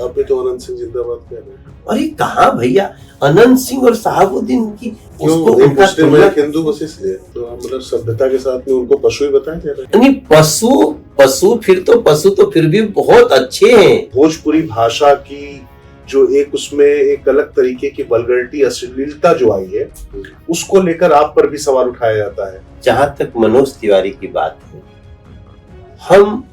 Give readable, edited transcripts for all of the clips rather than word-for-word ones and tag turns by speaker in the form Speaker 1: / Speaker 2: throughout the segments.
Speaker 1: आप भी तो अनंत सिंह जिंदाबाद कह रहे हैं।
Speaker 2: अरे कहाँ भैया, अनंत सिंह और शहाबुद्दीन की उसको
Speaker 1: क्यों
Speaker 2: उनका
Speaker 1: मुस्लिम है, हिंदू बस इसलिए तो आप मतलब सभ्यता के साथ में उनको पशु ही बताया जा रहा है।
Speaker 2: नहीं, पशु तो फिर भी बहुत अच्छे हैं।
Speaker 1: भोजपुरी भाषा की जो एक उसमें एक अलग तरीके की वल्गरिटी, अश्लीलता जो आई है, उसको लेकर आप पर भी सवाल उठाया जाता है।
Speaker 2: जहां तक मनोज तिवारी की बात है, हम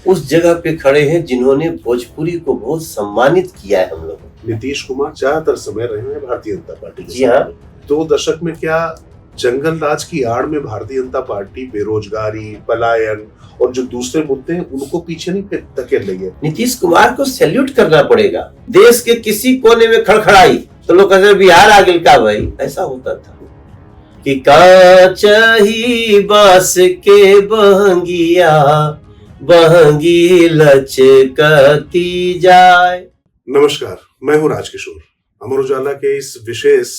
Speaker 2: उस जगह पे खड़े हैं जिन्होंने भोजपुरी को बहुत सम्मानित किया है हम लोगों।
Speaker 1: नीतीश कुमार ज्यादातर समय रहे हैं भारतीय जनता पार्टी के
Speaker 2: जी हाँ।
Speaker 1: 2 दशक में क्या जंगल राज की आड़ में भारतीय जनता पार्टी बेरोजगारी, पलायन और जो दूसरे मुद्दे हैं उनको पीछे नहीं धकेल रही है।
Speaker 2: नीतीश कुमार को सैल्यूट करना पड़ेगा। देश के किसी कोने में खड़खड़ाई तो लोग कहते बिहार आ गिल का भाई, ऐसा होता था कि कांच ही बांस के बहंगिया बहंगी लचकती जाए।
Speaker 1: नमस्कार, मैं हूं राजकिशोर। अमर उजाला के इस विशेष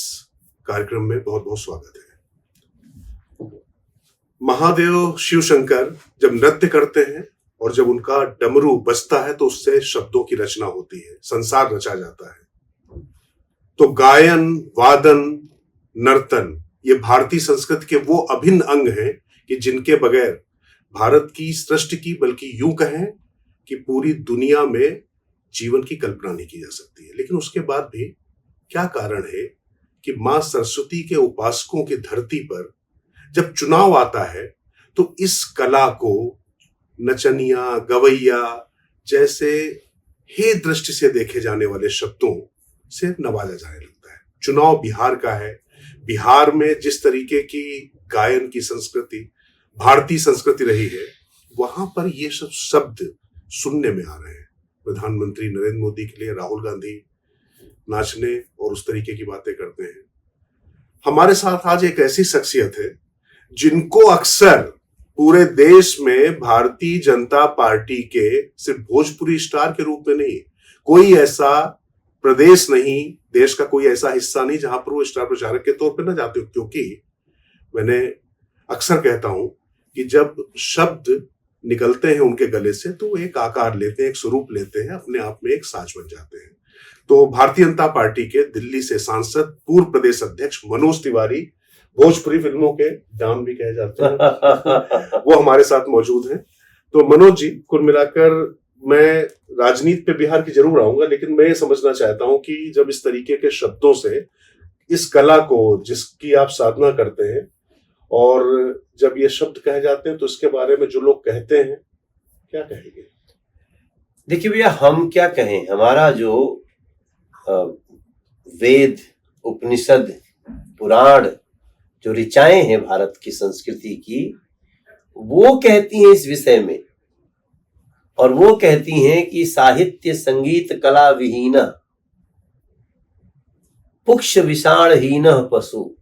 Speaker 1: कार्यक्रम में बहुत बहुत स्वागत है। महादेव शिव शंकर जब नृत्य करते हैं और जब उनका डमरू बजता है तो उससे शब्दों की रचना होती है, संसार रचा जाता है। तो गायन, वादन, नर्तन ये भारतीय संस्कृति के वो अभिन्न अंग हैं कि जिनके बगैर भारत की सृष्टि की, बल्कि यूं कहें कि पूरी दुनिया में जीवन की कल्पना नहीं की जा सकती है। लेकिन उसके बाद भी क्या कारण है कि मां सरस्वती के उपासकों की धरती पर जब चुनाव आता है तो इस कला को नचनिया, गवैया जैसे हे दृष्टि से देखे जाने वाले शब्दों से नवाजा जाने लगता है। चुनाव बिहार का है। बिहार में जिस तरीके की गायन की संस्कृति, भारतीय संस्कृति रही है, वहां पर ये सब शब्द सुनने में आ रहे हैं। प्रधानमंत्री नरेंद्र मोदी के लिए राहुल गांधी नाचने और उस तरीके की बातें करते हैं। हमारे साथ आज एक ऐसी शख्सियत है जिनको अक्सर पूरे देश में भारतीय जनता पार्टी के सिर्फ भोजपुरी स्टार के रूप में नहीं, कोई ऐसा प्रदेश नहीं, देश का कोई ऐसा हिस्सा नहीं जहां पर वो स्टार प्रचारक के तौर पर न जाते हो। क्योंकि मैंने अक्सर कहता हूं कि जब शब्द निकलते हैं उनके गले से तो वो एक आकार लेते हैं, एक स्वरूप लेते हैं, अपने आप में एक साज बन जाते हैं। तो भारतीय जनता पार्टी के दिल्ली से सांसद, पूर्व प्रदेश अध्यक्ष मनोज तिवारी, भोजपुरी फिल्मों के जान भी कहे जाते हैं, वो हमारे साथ मौजूद हैं। तो मनोज जी, कुल मिलाकर मैं राजनीति पे बिहार की जरूर आऊंगा, लेकिन मैं ये समझना चाहता हूं कि जब इस तरीके के शब्दों से इस कला को जिसकी आप साधना करते हैं और जब ये शब्द कहे जाते हैं तो इसके बारे में जो लोग कहते हैं क्या कहेंगे?
Speaker 2: देखिए भैया, हम क्या कहें, हमारा जो वेद, उपनिषद, पुराण जो ऋचाएं हैं भारत की संस्कृति की, वो कहती हैं इस विषय में, और वो कहती हैं कि साहित्य संगीत कला विहीन पुक्ष विषाणहीन पशु।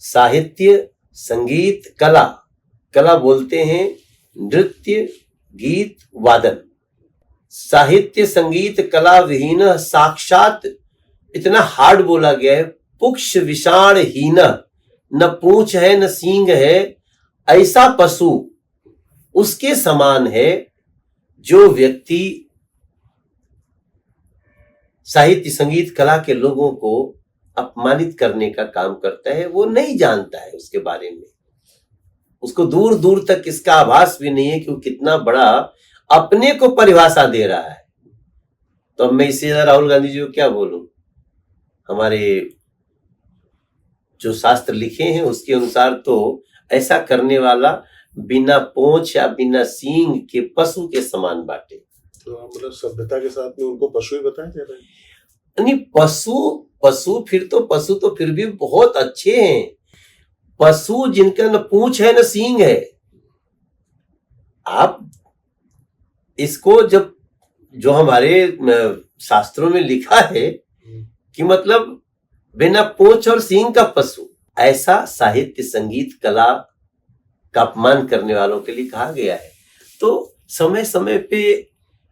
Speaker 2: साहित्य, संगीत, कला, कला बोलते हैं नृत्य, गीत, वादन। साहित्य, संगीत, कला विहीन, साक्षात इतना हार्ड बोला गया है, पुक्ष विषाणहीन, न पूंछ है न सींग है, ऐसा पशु उसके समान है जो व्यक्ति साहित्य, संगीत, कला के लोगों को अपमानित करने का काम करता है। वो नहीं जानता है उसके बारे में, उसको दूर दूर तक इसका आभास भी नहीं है कि वो कितना बड़ा अपने को परिभाषा दे रहा है। तो अब मैं इससे ज्यादा राहुल गांधी जी को क्या बोलूं? हमारे जो शास्त्र लिखे हैं उसके अनुसार तो ऐसा करने वाला बिना पूंछ या बिना सींग के पशु के समान बाटे।
Speaker 1: तो मतलब सभ्यता के साथ में उनको पशु ही बताया जा रहा है।
Speaker 2: नहीं, पशु तो फिर भी बहुत अच्छे हैं। पशु जिनका न पूंछ है न सींग है, आप इसको जब जो हमारे शास्त्रों में लिखा है कि मतलब बिना पूंछ और सींग का पशु, ऐसा साहित्य, संगीत, कला का अपमान करने वालों के लिए कहा गया है। तो समय समय पे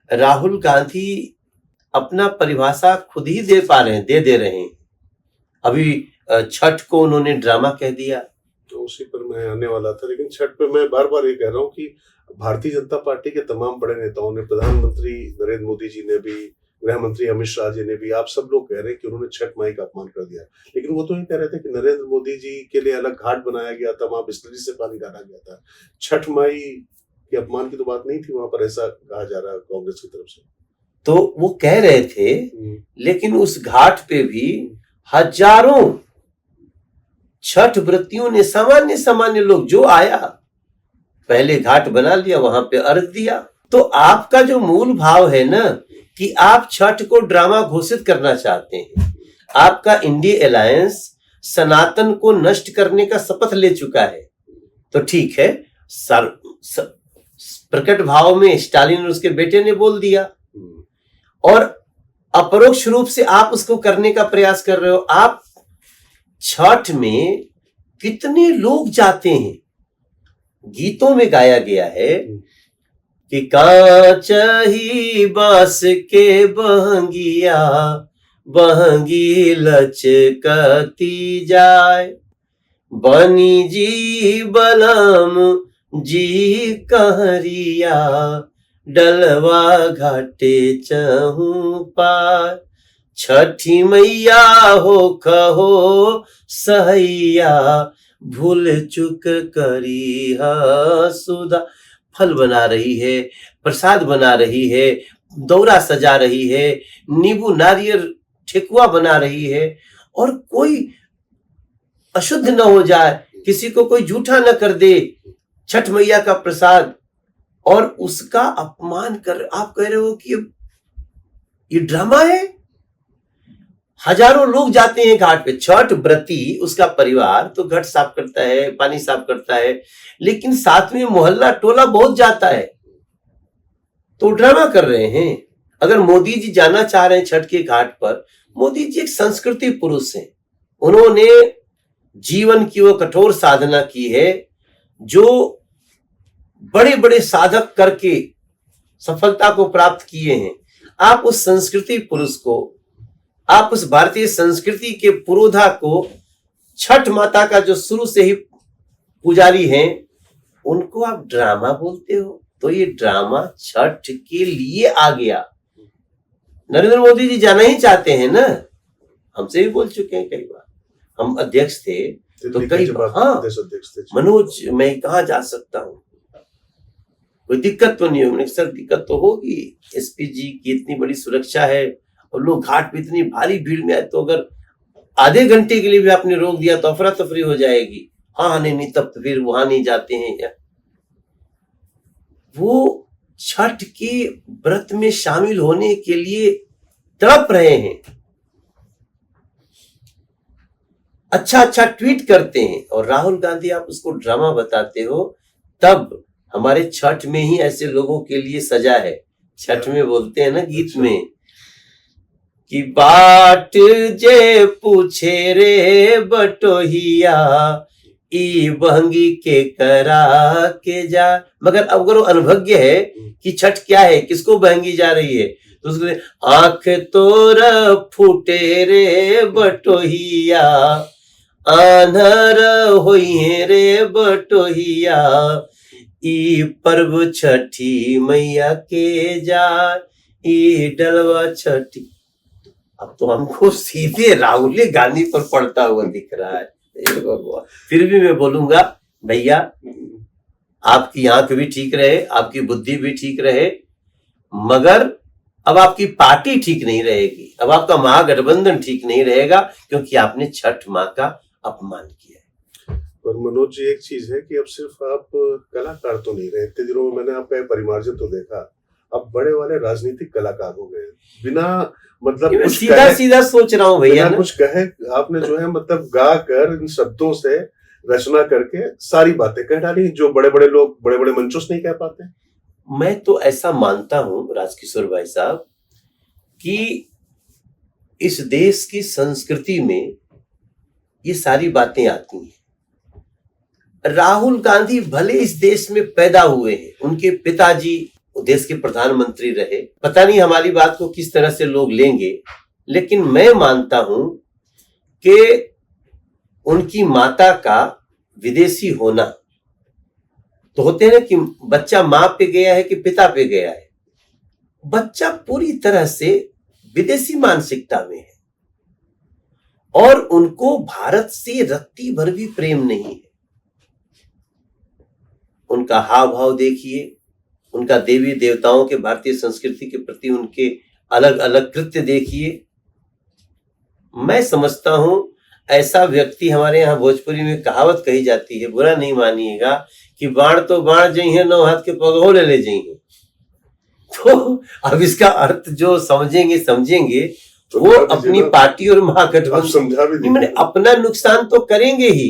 Speaker 2: राहुल गांधी अपना परिभाषा खुद ही दे रहे हैं। अभी छठ को उन्होंने ड्रामा कह दिया।
Speaker 1: तो उसी पर मैं आने वाला था, लेकिन छठ पे मैं बार बार ये कह रहा हूँ कि भारतीय जनता पार्टी के तमाम बड़े नेताओं ने, प्रधानमंत्री नरेंद्र मोदी जी ने भी, गृह मंत्री अमित शाह जी ने भी, आप सब लोग कह रहे हैं कि उन्होंने छठ माई का अपमान कर दिया। लेकिन वो तो ये कह रहे थे कि नरेंद्र मोदी जी के लिए अलग घाट बनाया गया था, वहां बिस्लरी से पानी डाला गया था। छठ माई के अपमान की तो बात नहीं थी वहां पर, ऐसा कहा जा रहा है कांग्रेस की तरफ से।
Speaker 2: तो वो कह रहे थे, लेकिन उस घाट पे भी हजारों छठ व्रतियों ने, सामान्य सामान्य लोग जो आया, पहले घाट बना लिया, वहां पे अर्घ दिया। तो आपका जो मूल भाव है ना कि आप छठ को ड्रामा घोषित करना चाहते हैं, आपका इंडिया अलायंस सनातन को नष्ट करने का शपथ ले चुका है, तो ठीक है, प्रकट भाव में स्टालिन और उसके बेटे ने बोल दिया, और अपरोक्ष रूप से आप उसको करने का प्रयास कर रहे हो। आप छठ में कितने लोग जाते हैं, गीतों में गाया गया है कि कांच ही बांस के बहंगिया, बहंगी लचकती जाए, बनी जी बलम जी कहरिया, डलवा घाटे चहु पार, छठी मैया हो कहो सहैया, भूल चुक करी सुधा। फल बना रही है, प्रसाद बना रही है, दौरा सजा रही है, नींबू नारियल ठेकुआ बना रही है, और कोई अशुद्ध न हो जाए, किसी को कोई जूठा न कर दे छठ मैया का प्रसाद, और उसका अपमान कर आप कह रहे हो कि ये ड्रामा है। हजारों लोग जाते हैं घाट पे, छठ व्रती, उसका परिवार तो घाट साफ करता है, पानी साफ करता है, लेकिन साथ में मोहल्ला टोला बहुत जाता है, तो ड्रामा कर रहे हैं। अगर मोदी जी जाना चाह रहे हैं छठ के घाट पर, मोदी जी एक संस्कृति पुरुष हैं, उन्होंने जीवन की वो कठोर साधना की है जो बड़े बड़े साधक करके सफलता को प्राप्त किए हैं। आप उस संस्कृति पुरुष को, आप उस भारतीय संस्कृति के पुरोधा को, छठ माता का जो शुरू से ही पुजारी हैं, उनको आप ड्रामा बोलते हो। तो ये ड्रामा छठ के लिए आ गया। नरेंद्र मोदी जी जाना ही चाहते हैं ना, हमसे भी बोल चुके हैं कई बार, हम अध्यक्ष थे तो कई बार, हाँ मनोज मैं कहाँ जा सकता हूँ, कोई दिक्कत तो नहीं होगी। सर दिक्कत तो होगी, एसपी जी की इतनी बड़ी सुरक्षा है और लोग घाट पे इतनी भारी भीड़ में आए, तो अगर आधे घंटे के लिए भी आपने रोक दिया तो अफरा तफरी हो जाएगी। हाँ नहीं, तब तो फिर वहां नहीं जाते हैं। वो छठ के व्रत में शामिल होने के लिए तड़प रहे हैं, अच्छा ट्वीट करते हैं, और राहुल गांधी आप उसको ड्रामा बताते हो। तब हमारे छठ में ही ऐसे लोगों के लिए सजा है। छठ में बोलते हैं ना गीत में कि बाट जे पूछे रे बटोहिया, ई बहंगी के करा के जा। मगर अब अगर वो अनुभज्ञ है कि छठ क्या है, किसको बहंगी जा रही है, तो उसको आंख तोर फूटे रे बटोहिया, आंधर होइए रे बटोहिया, ई पर्व छठी मैया के जा, ई डलवा छठी। अब तो हमको सीधे राहुल गांधी पर पड़ता हुआ दिख रहा है। फिर भी मैं बोलूंगा भैया, आपकी आंख भी ठीक रहे, आपकी बुद्धि भी ठीक रहे, मगर अब आपकी पार्टी ठीक नहीं रहेगी, अब आपका महागठबंधन ठीक नहीं रहेगा, क्योंकि आपने छठ माँ का अपमान किया है।
Speaker 1: पर मनोज जी, एक चीज है कि अब सिर्फ आप कलाकार तो नहीं रहे। इतने दिनों में मैंने आपका परिमार्जन तो देखा, अब बड़े वाले राजनीतिक कलाकार हो गए, बिना मतलब कुछ
Speaker 2: सीधा सोच रहा हूँ भैया,
Speaker 1: कुछ कहे आपने जो है मतलब गा कर इन शब्दों से रचना करके सारी बातें कह डाली जो बड़े बड़े लोग बड़े बड़े मंचों से नहीं कह पाते।
Speaker 2: मैं तो ऐसा मानता हूं राजकिशोर भाई साहब कि इस देश की संस्कृति में ये सारी बातें आती हैं। राहुल गांधी भले इस देश में पैदा हुए हैं, उनके पिताजी देश के प्रधानमंत्री रहे, पता नहीं हमारी बात को किस तरह से लोग लेंगे, लेकिन मैं मानता हूं कि उनकी माता का विदेशी होना, तो होते हैं ना कि बच्चा माँ पे गया है कि पिता पे गया है। बच्चा पूरी तरह से विदेशी मानसिकता में है और उनको भारत से रत्ती भर भी प्रेम नहीं है। उनका हाव भाव देखिए, उनका देवी देवताओं के, भारतीय संस्कृति के प्रति उनके अलग अलग कृत्य देखिए। मैं समझता हूं ऐसा व्यक्ति, हमारे यहाँ भोजपुरी में कहावत कही जाती है, बुरा नहीं मानिएगा, कि बाण तो बाण जई है, 9 हाथ के पगहो ले जई है। तो अब इसका अर्थ जो समझेंगे
Speaker 1: तो
Speaker 2: वो अपनी पार्टी और महागठबंधन मैंने अपना नुकसान तो करेंगे ही,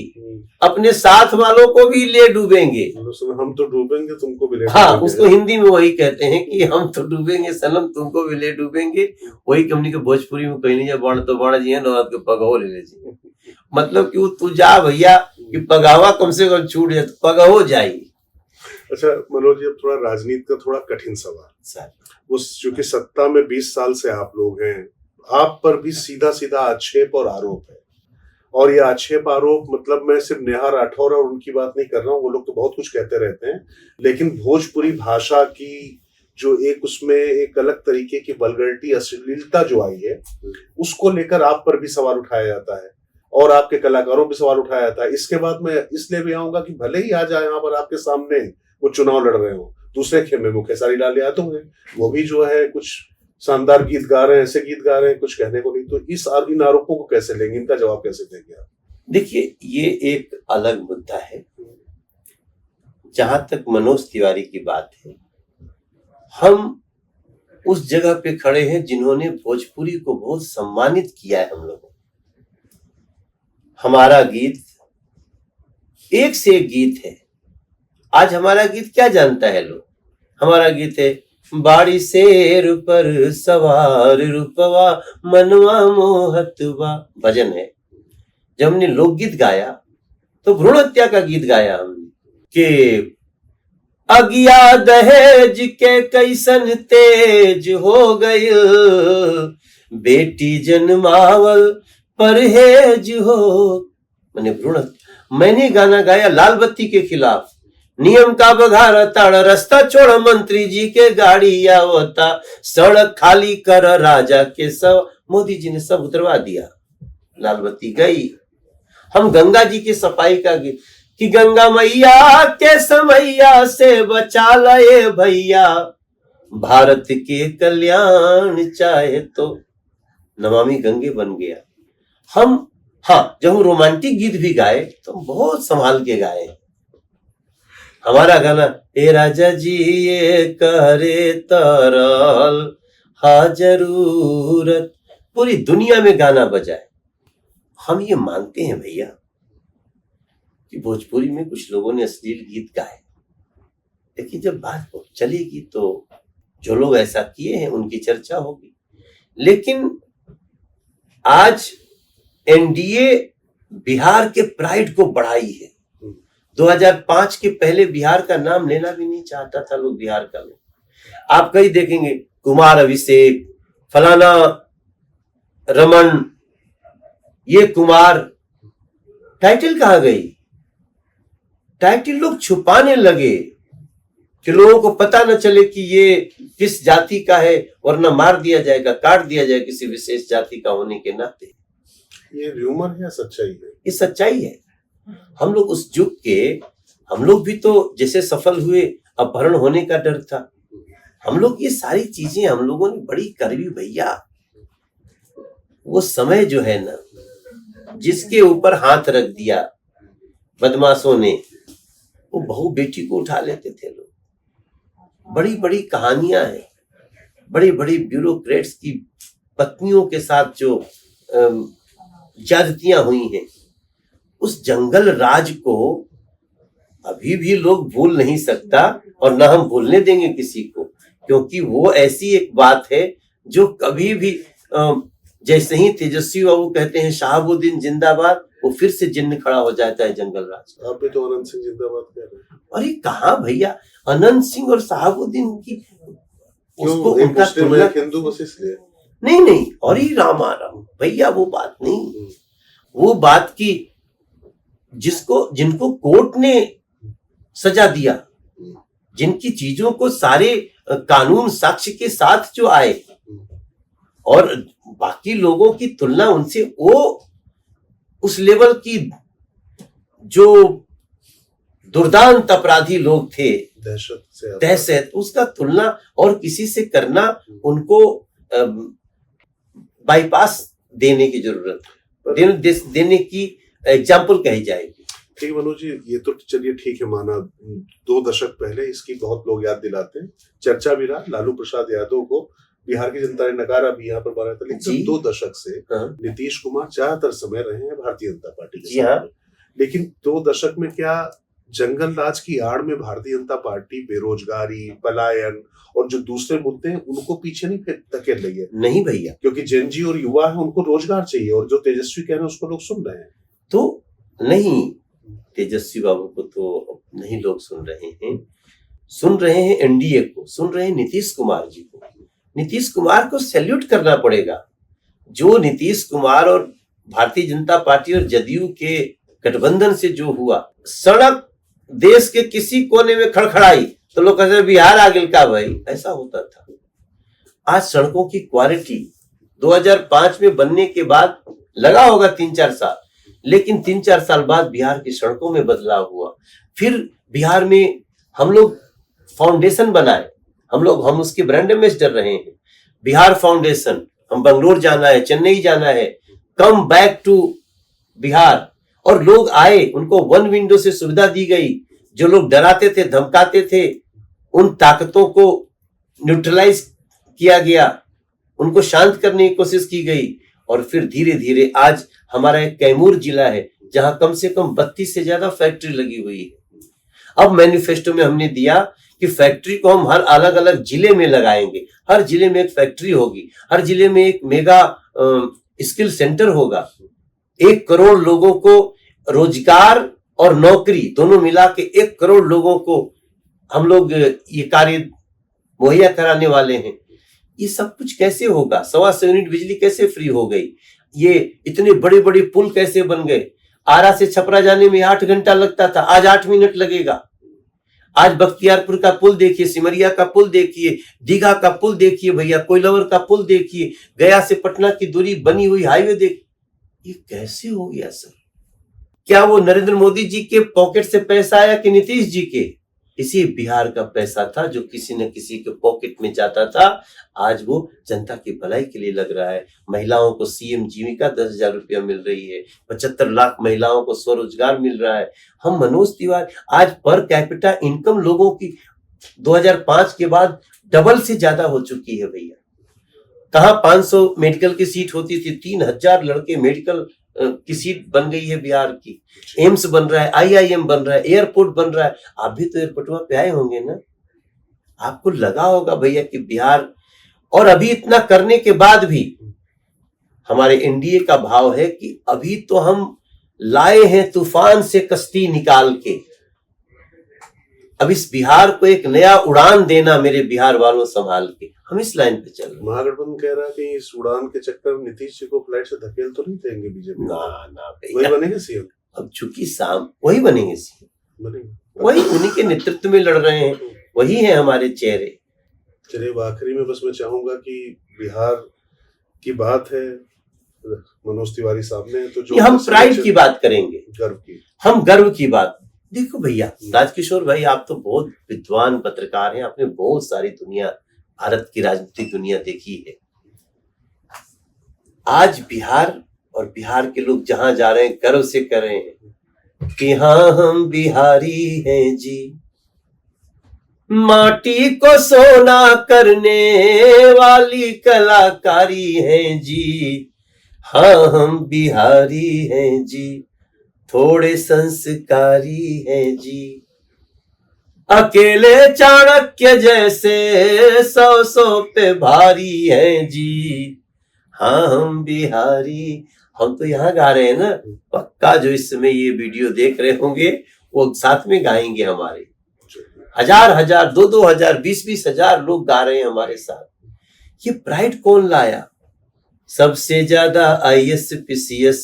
Speaker 2: अपने साथ वालों को भी ले डूबेंगे।
Speaker 1: हम तो डूबेंगे, तुमको भी ले डूबेंगे।
Speaker 2: हाँ, उसको हिंदी में वही कहते हैं कि हम तो डूबेंगे सनम, तुमको भी ले डूबेंगे। वही कंपनी के भोजपुरी में कहीं नहीं, जा बाण तो बाण जी है, 9 हाथ के पगहो ले जी। मतलब कि तू जा भैया कि पगावा कम से कम छूट जाए, तो पगहो जाएगी।
Speaker 1: अच्छा मनोज जी, अब थोड़ा राजनीति का थोड़ा कठिन सवाल सर, वो चूंकि सत्ता में 20 साल से आप लोग हैं, आप पर भी सीधा सीधा आक्षेप और आरोप है। और ये आक्षेप आरोप, मतलब मैं सिर्फ नेहा राठौर और उनकी बात नहीं कर रहा हूँ, वो लोग तो बहुत कुछ कहते रहते हैं, लेकिन भोजपुरी भाषा की जो एक उसमें एक अलग तरीके की वल्गरिटी, अश्लीलता जो आई है, उसको लेकर आप पर भी सवाल उठाया जाता है और आपके कलाकारों पर सवाल उठाया जाता है। इसके बाद मैं इसलिए भी आऊंगा कि भले ही आज यहाँ पर आपके सामने वो चुनाव लड़ रहे हो, दूसरे खेमे में खेसारी लाल यादव हैं, वो भी जो है कुछ शानदार गीत गा रहे हैं, ऐसे गीत गा रहे हैं कुछ कहने को नहीं। तो इन आरोपों को कैसे लेंगे, इनका जवाब कैसे देंगे आप?
Speaker 2: देखिए, ये एक अलग मुद्दा है। जहां तक मनोज तिवारी की बात है, हम उस जगह पे खड़े हैं जिन्होंने भोजपुरी को बहुत सम्मानित किया है। हम लोगों, हमारा गीत एक से एक गीत है। आज हमारा गीत क्या जानता है लोग? हमारा गीत है बाड़ी शेर पर सवार रूपवा मनवा मोहतवा, भजन है। जब हमने लोकगीत गाया तो भ्रूण हत्या का गीत गाया हमने कि अगिया दहेज के कैसन तेज हो गई, बेटी जन्मावल परहेज हो, मैंने भ्रूण। मैंने गाना गाया लाल बत्ती के खिलाफ, नियम का बघार ताड़, रास्ता छोड़ मंत्री जी के गाड़ी आवता, सड़क खाली कर राजा के सब। मोदी जी ने सब उतरवा दिया, लाल बत्ती गई। हम गंगा जी की सफाई का गीत कि गंगा मैया के समैया से बचा ले भैया, भारत के कल्याण चाहे तो, नमामि गंगे बन गया। हम, हाँ, जब हम रोमांटिक गीत भी गाए तो हम बहुत संभाल के गाए। हमारा गाना ए राजा जी ये करे तरल हा जरूरत, पूरी दुनिया में गाना बजाए। हम ये मानते हैं भैया कि भोजपुरी में कुछ लोगों ने अश्लील गीत गाए, लेकिन जब बात चलेगी तो जो लोग ऐसा किए हैं उनकी चर्चा होगी। लेकिन आज एनडीए बिहार के प्राइड को बढ़ाई है। 2005 के पहले बिहार का नाम लेना भी नहीं चाहता था लोग, बिहार का लोग। आप कहीं देखेंगे कुमार अभिषेक, फलाना रमन, ये कुमार, टाइटल कहाँ गई? टाइटल लोग छुपाने लगे कि लोगों को पता न चले कि ये किस जाति का है, वरना मार दिया जाएगा, काट दिया जाएगा किसी विशेष जाति का होने के नाते।
Speaker 1: ये र्यूमर है या सच्चाई है?
Speaker 2: ये सच्चाई है। हम लोग उस युग के, हम लोग भी तो जैसे सफल हुए, अपहरण होने का डर था। हम लोग ये सारी चीजें हम लोगों ने बड़ी करवी भैया। वो समय जो है ना, जिसके ऊपर हाथ रख दिया बदमाशों ने, वो बहू बेटी को उठा लेते थे लोग। बड़ी बड़ी कहानियां हैं, बड़ी बड़ी ब्यूरोक्रेट्स की पत्नियों के साथ जो ज्यादतियां हुई हैं, उस जंगल राज को अभी भी लोग भूल नहीं सकता और ना हम भूलने देंगे किसी को, क्योंकि वो ऐसी एक बात है जो कभी भी, जैसे ही तेजस्वी बाबू कहते हैं शहाबुद्दीन जिंदाबाद, वो फिर से जिन्न खड़ा हो जाता है जंगल राज।
Speaker 1: आप भी तो अनंत सिंह जिंदाबाद कह रहे हैं।
Speaker 2: अरे कहाँ भैया, अनंत सिंह और शहाबुद्दीन की उसको उनका
Speaker 1: हिंदू बस इसलिए
Speaker 2: नहीं, और ही राम भैया, वो बात नहीं। वो बात की जिनको कोर्ट ने सजा दिया, जिनकी चीजों को सारे कानून साक्ष्य के साथ जो आए, और बाकी लोगों की तुलना उनसे, वो उस लेवल की जो दुर्दांत अपराधी लोग थे, दहशत, उसका तुलना और किसी से करना, उनको बाईपास देने की जरूरत है, देने की एग्जाम्पल कही जाएगी।
Speaker 1: ठीक मनोज जी, ये तो चलिए ठीक है, माना 2 दशक पहले इसकी बहुत लोग याद दिलाते हैं, चर्चा भी रहा, लालू प्रसाद यादव को बिहार की जनता ने नकारा भी यहाँ पर बनाया था, लेकिन 2 दशक से नीतीश कुमार ज्यादातर समय रहे हैं भारतीय जनता पार्टी के साथ। लेकिन 2 दशक में क्या जंगल राज की आड़ में भारतीय जनता पार्टी बेरोजगारी, पलायन और जो दूसरे मुद्दे हैं उनको पीछे नहीं धकेल रही है? नहीं
Speaker 2: भैया,
Speaker 1: क्योंकि जेनजी और युवा है, उनको रोजगार चाहिए, और जो तेजस्वी कह रहे हैं उसको लोग सुन रहे हैं।
Speaker 2: तो नहीं, तेजस्वी बाबू को तो नहीं लोग सुन रहे हैं एनडीए को, सुन रहे हैं नीतीश कुमार जी को। नीतीश कुमार को सैल्यूट करना पड़ेगा। जो नीतीश कुमार और भारतीय जनता पार्टी और जदयू के गठबंधन से जो हुआ, सड़क देश के किसी कोने में खड़खड़ाई तो लोग कहते बिहार आ गिल का भाई, ऐसा होता था। आज सड़कों की क्वालिटी 2005 में बनने के बाद लगा होगा 3-4 साल, लेकिन 3-4 साल बाद बिहार की सड़कों में बदलाव हुआ। फिर बिहार में हम लोग फाउंडेशन बनाए, हम उसके ब्रांड एम्बेसडर रहे हैं। बिहार फाउंडेशन, हम बंगलोर जाना है, चेन्नई जाना है, कम बैक टू बिहार, और लोग आए, उनको 1 विंडो से सुविधा दी गई। जो लोग डराते थे, धमकाते थे, उन ताकतों को न्यूट्रलाइज किया गया, उनको शांत करने की कोशिश की गई, और फिर धीरे धीरे आज हमारा एक कैमूर जिला है जहां कम से कम 32 से ज्यादा फैक्ट्री लगी हुई है। अब मैनिफेस्टो में हमने दिया कि फैक्ट्री को हम हर अलग अलग जिले में लगाएंगे, हर जिले में एक फैक्ट्री होगी, हर जिले में एक मेगा स्किल सेंटर होगा। 1 करोड़ लोगों को रोजगार और नौकरी दोनों मिला के 1 करोड़ लोगों को हम लोग ये कार्य मुहैया कराने वाले हैं। ये सब कुछ कैसे होगा? 125 यूनिट बिजली कैसे फ्री हो गई? ये इतने बड़े बड़े पुल कैसे बन गए? आरा से छपरा जाने में 8 घंटा लगता था, आज 8 मिनट लगेगा। आज बख्तियारपुर का पुल देखिए, सिमरिया का पुल देखिए, दीघा का पुल देखिए भैया, कोइलवर का पुल देखिए, गया से पटना की दूरी बनी हुई हाईवे देखिए। ये कैसे हो गया सर? क्या वो नरेंद्र मोदी जी के पॉकेट से पैसा आया कि नीतीश जी के? इसी बिहार का पैसा था जो किसी न किसी के पॉकेट में जाता था। आज वो जनता की भलाई के लिए लग रहा है। महिलाओं को सीएम जीविका 10,000 रुपया मिल रही है, 75 लाख महिलाओं को स्वरोजगार मिल रहा है। हम मनोज तिवारी, आज पर कैपिटा इनकम लोगों की 2005 के बाद डबल से ज्यादा हो चुकी है भैया। कहाँ 500 मेडिकल की सीट होती थी, 3,000 लड़के मेडिकल की सीट बन गई है बिहार की। एम्स बन रहा है, IIM बन रहा है, एयरपोर्ट बन रहा है। आप भी तो एयरपोर्ट पे आए होंगे ना, आपको लगा होगा भैया कि बिहार, और अभी इतना करने के बाद भी हमारे एनडीए का भाव है कि अभी तो हम लाए हैं तूफान से कश्ती निकाल के। अब इस बिहार को एक नया उड़ान देना, मेरे बिहार वालों संभाल के, हम इस लाइन पे चल रहे हैं।
Speaker 1: महागठबंधन कह रहा है कि इस उड़ान के चक्कर में नीतीश जी को फ्लाइट से धकेल तो नहीं देंगे बीजेपी?
Speaker 2: ना
Speaker 1: वही बनेंगे सीएम।
Speaker 2: अब चूंकि वही बनेंगे सीएम,
Speaker 1: बनेंगे,
Speaker 2: वही उन्हीं के नेतृत्व में लड़ रहे हैं, वही है हमारे चेहरे।
Speaker 1: चलिए आखिरी में बस मैं चाहूंगा कि बिहार की बात है, मनोज तिवारी साहब ने तो जो
Speaker 2: हम प्राइड की बात करेंगे,
Speaker 1: गर्व की,
Speaker 2: हम गर्व की बात। देखो भैया राजकिशोर भाई, आप तो बहुत विद्वान पत्रकार हैं, आपने बहुत सारी दुनिया, भारत की राजनीतिक दुनिया देखी है। आज बिहार और बिहार के लोग जहां जा रहे हैं गर्व से कर रहे हैं कि हाँ हम बिहारी हैं जी, माटी को सोना करने वाली कलाकारी हैं जी, हाँ हम बिहारी हैं जी, थोड़े संस्कारी हैं जी, अकेले चाणक्य जैसे 100 पे भारी हैं जी, हाँ हम बिहारी। हम तो यहाँ गा रहे हैं ना, पक्का जो इस समय ये वीडियो देख रहे होंगे वो साथ में गाएंगे हमारे। 1,000, 2,000, 20,000 लोग गा रहे हैं हमारे साथ। ये प्राइड कौन लाया? सबसे ज्यादा IAS PCS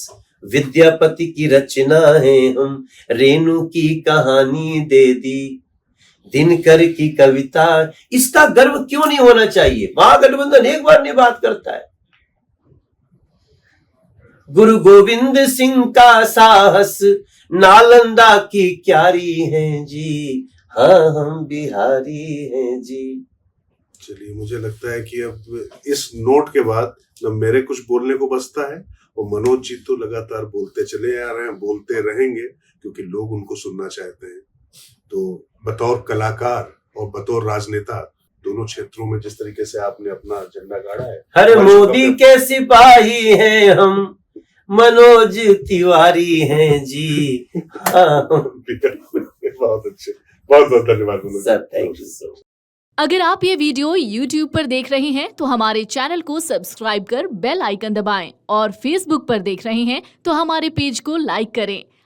Speaker 2: विद्यापति की रचना है हम, रेणु की कहानी दे दी, दिनकर की कविता। इसका गर्व क्यों नहीं होना चाहिए? महागठबंधन एक बार नहीं बात करता है। गुरु गोविंद सिंह का साहस, नालंदा की क्यारी है जी, हाँ हम बिहारी हैं जी।
Speaker 1: चलिए, मुझे लगता है कि अब इस नोट के बाद न मेरे कुछ बोलने को बचता है, और मनोज जी तो लगातार बोलते चले आ रहे हैं, बोलते रहेंगे, क्योंकि लोग उनको सुनना चाहते हैं। तो बतौर कलाकार और बतौर राजनेता दोनों क्षेत्रों में जिस तरीके से आपने अपना झंडा गाड़ा है,
Speaker 2: हर मोदी के सिपाही हैं हम, मनोज तिवारी हैं जी, हाँ।
Speaker 1: बहुत अच्छे, बहुत बहुत धन्यवाद Manoj
Speaker 2: sir, thank you so much.
Speaker 3: अगर आप ये वीडियो YouTube पर देख रहे हैं तो हमारे चैनल को सब्सक्राइब कर बेल आइकन दबाएं, और Facebook पर देख रहे हैं तो हमारे पेज को लाइक करें।